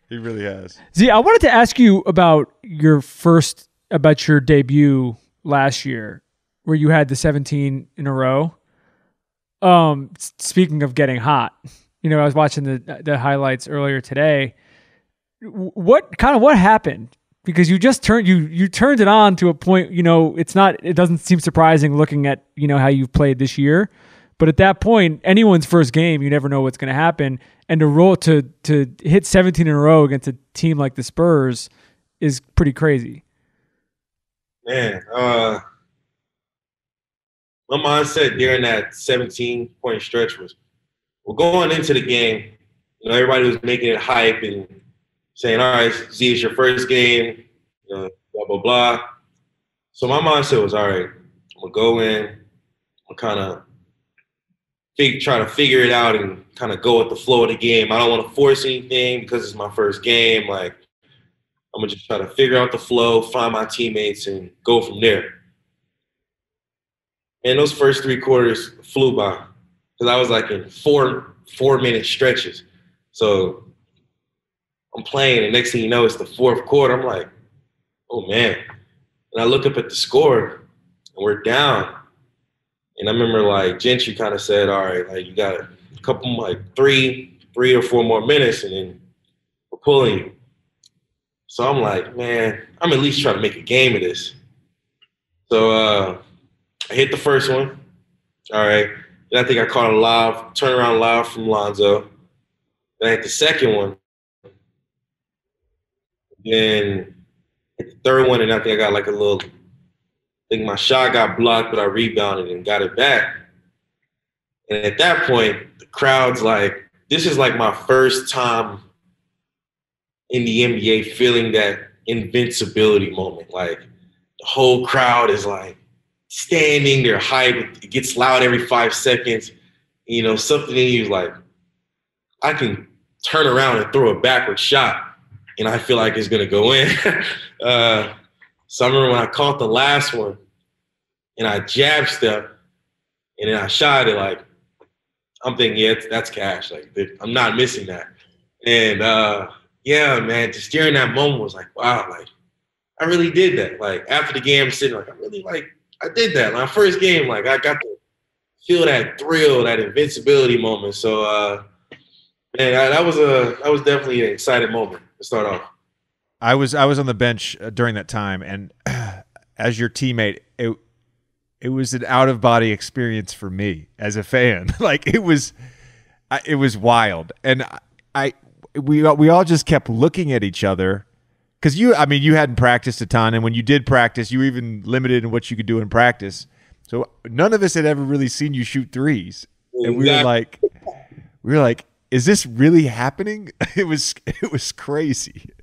He really has. Z, I wanted to ask you about your debut last year, where you had the 17 in a row. Speaking of getting hot, I was watching the highlights earlier today. What happened? Because you just turned it on to a point. It doesn't seem surprising looking at how you've played this year. But at that point, anyone's first game, you never know what's going to happen. And to hit 17 in a row against a team like the Spurs is pretty crazy. Man, my mindset during that 17-point stretch was, well, going into the game, everybody was making it hype and saying, all right, Z, it's your first game, blah, blah, blah. So my mindset was, all right, I'm going to go in, I'm kind of try to figure it out and kind of go with the flow of the game. I don't want to force anything because it's my first game. Like, I'm going to just try to figure out the flow, find my teammates, and go from there. And those first 3 quarters flew by because I was like in four-minute stretches. So I'm playing, and next thing you know, it's the 4th quarter. I'm like, oh, man. And I look up at the score, and we're down. And I remember, like, Gentry kind of said, all right, like, you got a couple, like, three or 4 more minutes, and then we're pulling you. So I'm like, man, I'm at least trying to make a game of this. So I hit the first one. All right. Then I think I caught a lob, turnaround lob from Lonzo. Then I hit the second one. Then hit the third one, and I think I got like I think my shot got blocked, but I rebounded and got it back. And at that point, the crowd's like, this is like my first time in the NBA feeling that invincibility moment. Like, the whole crowd is like standing, they're hyped. It gets loud every 5 seconds. Something in you is like, I can turn around and throw a backward shot, and I feel like it's going to go in. So I remember when I caught the last one, and I jab stepped, and then I shot it, like, I'm thinking, yeah, that's cash. Like, I'm not missing that. And, yeah, man, just during that moment was like, wow, like, I really did that. Like, after the game, I'm sitting like, I did that. My first game, like, I got to feel that thrill, that invincibility moment. So, man, that was definitely an exciting moment to start off. I was on the bench during that time, and as your teammate, it was an out-of-body experience for me as a fan. Like, it was wild, and we all just kept looking at each other because you hadn't practiced a ton, and when you did practice, you were even limited in what you could do in practice. So none of us had ever really seen you shoot threes, and we were like, is this really happening? It was crazy.